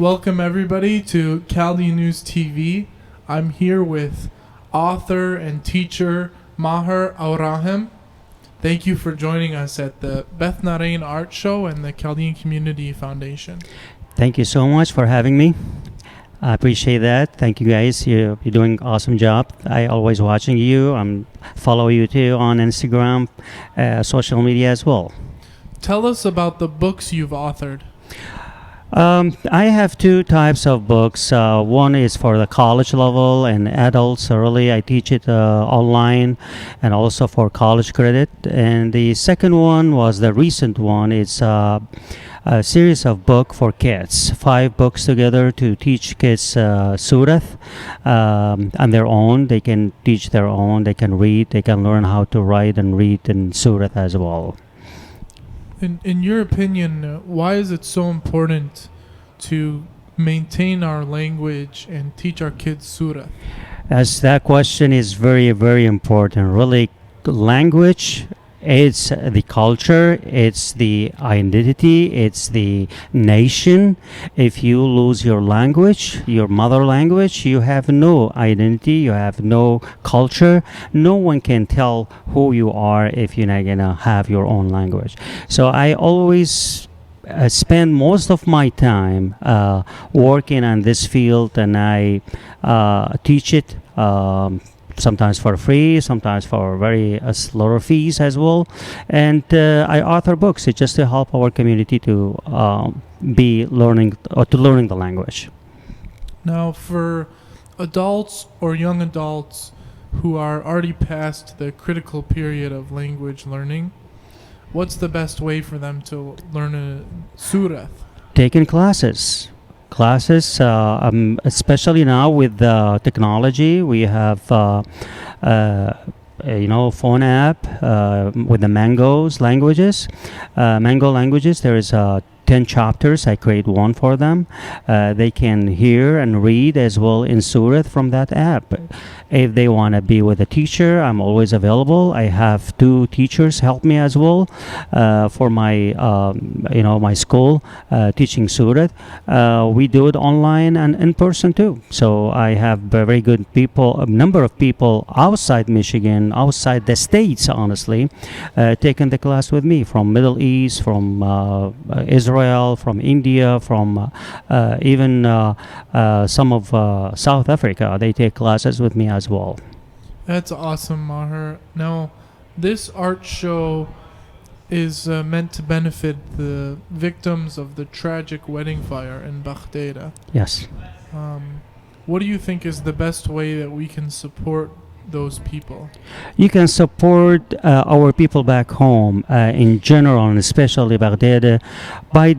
Welcome everybody to Chaldean News TV. I'm here with author and teacher Mahir Awrahem. Thank you for joining us at the Bet Nahrain Art Show and the Chaldean Community Foundation. Thank you so much for having me. I appreciate that. Thank you guys. You're doing an awesome job. I always watching you. Follow you too on Instagram, social media as well. Tell us about the books you've authored. I have two types of books. One is for the college level and adults early. I teach it online and also for college credit. And the second one was the recent one. It's a series of books for kids. 5 books together to teach kids Surah on their own. They can teach their own. They can read. They can learn how to write and read in Surah as well. In your opinion, why is it so important to maintain our language and teach our kids Surah? As that question is very, very important. Really, language, it's the culture, it's the identity, it's the nation. If you lose your language, your mother language, you have no identity, you have no culture. No one can tell who you are if you're not gonna have your own language. So I always spend most of my time working on this field, and I teach it sometimes for free, sometimes for very lower fees as well. And I author books just to help our community to be learning or to learning the language. Now, for adults or young adults who are already past the critical period of language learning, what's the best way for them to learn a surah? Taking classes, especially now with the technology. We have phone app with the Mango languages. There is 10 chapters. I create one for them. They can hear and read as well in Surah from that app. If they want to be with a teacher, I'm always available. I have 2 teachers help me as well for my my school teaching Surah. We do it online and in person too. So I have very good people, a number of people outside Michigan, outside the states, honestly, taking the class with me from Middle East, from Israel, from India, from even some of South Africa. They take classes with me as well. That's awesome, Mahir. Now, this art show is meant to benefit the victims of the tragic wedding fire in Bakhdeda. Yes. What do you think is the best way that we can support those people? You can support our people back home in general, and especially Bakhdeda, by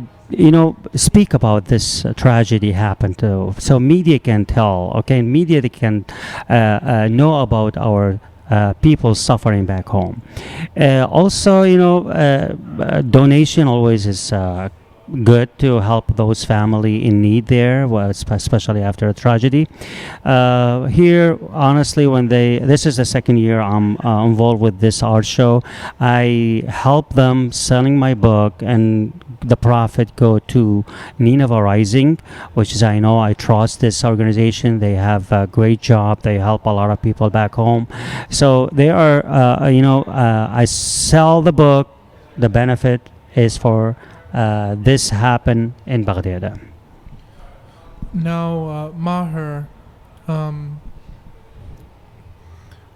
speak about this tragedy happened to. So media can tell, okay? Media they can know about our people suffering back home. Also, donation always is good to help those family in need there, especially after a tragedy. Here, honestly, this is the second year I'm involved with this art show. I help them selling my book, and the profit go to Nineveh Rising, which is, I trust this organization. They have a great job. They help a lot of people back home. So they are, I sell the book. The benefit is for this happened in Bakhdeda. Now, Mahir,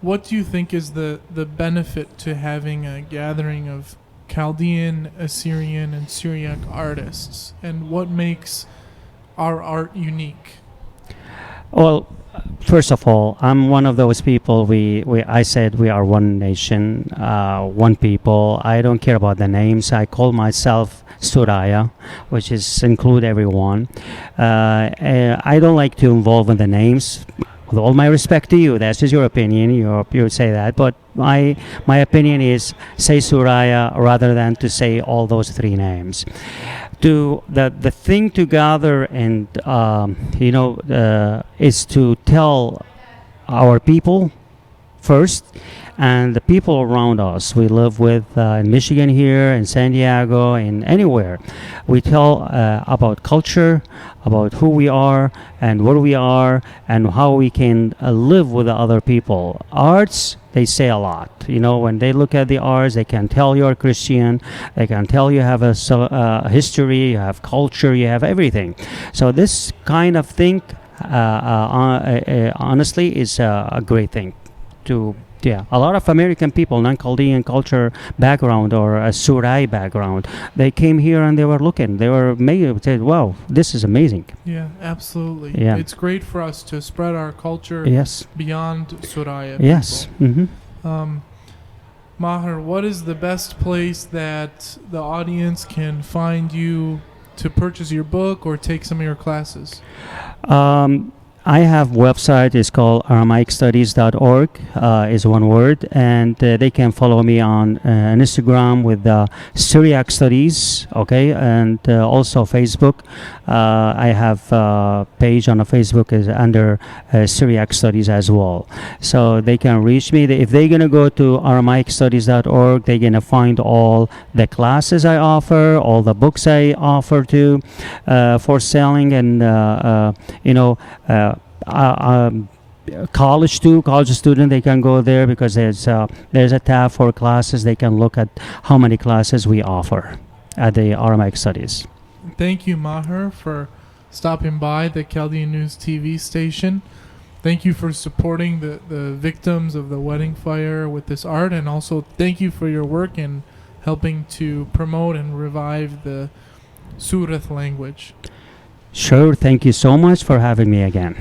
what do you think is the benefit to having a gathering of Chaldean, Assyrian, and Syriac artists, and what makes our art unique? Well, first of all, I'm one of those people. I said we are one nation, one people. I don't care about the names. I call myself Suraya, which is include everyone. I don't like to involve in the names. With all my respect to you, that's just your opinion. You say that, but my opinion is say Suraya rather than to say all those 3 names. To the thing to gather and is to tell our people first, and the people around us we live with in Michigan here, in San Diego, in anywhere. We tell about culture, about who we are and where we are and how we can live with the other people. Arts, they say a lot. You know, when they look at the arts, they can tell you're Christian, they can tell you have a history, you have culture, you have everything. So this kind of thing, honestly, is a great thing to. Yeah, a lot of American people, non-Chaldean culture background or a Surai background, they came here and they were looking. They were amazed. Said, "Wow, this is amazing." Yeah, absolutely. Yeah. It's great for us to spread our culture Yes. beyond Suraya. Yes. People. Mahir, what is the best place that the audience can find you to purchase your book or take some of your classes? I have website. It's called aramaic-studies.org. Is one word, and they can follow me on Instagram with Syriac Studies. Okay, and also Facebook. I have a page on the Facebook is under Syriac Studies as well. So they can reach me. If they're gonna go to aramaic-studies.org, they're gonna find all the classes I offer, all the books I offer to for selling, and college student, they can go there because there's a tab for classes. They can look at how many classes we offer at the Aramaic Studies. Thank you, Mahir, for stopping by the Chaldean News TV station. Thank you for supporting the victims of the wedding fire with this art, and also thank you for your work in helping to promote and revive the Surith language. Sure, thank you so much for having me again.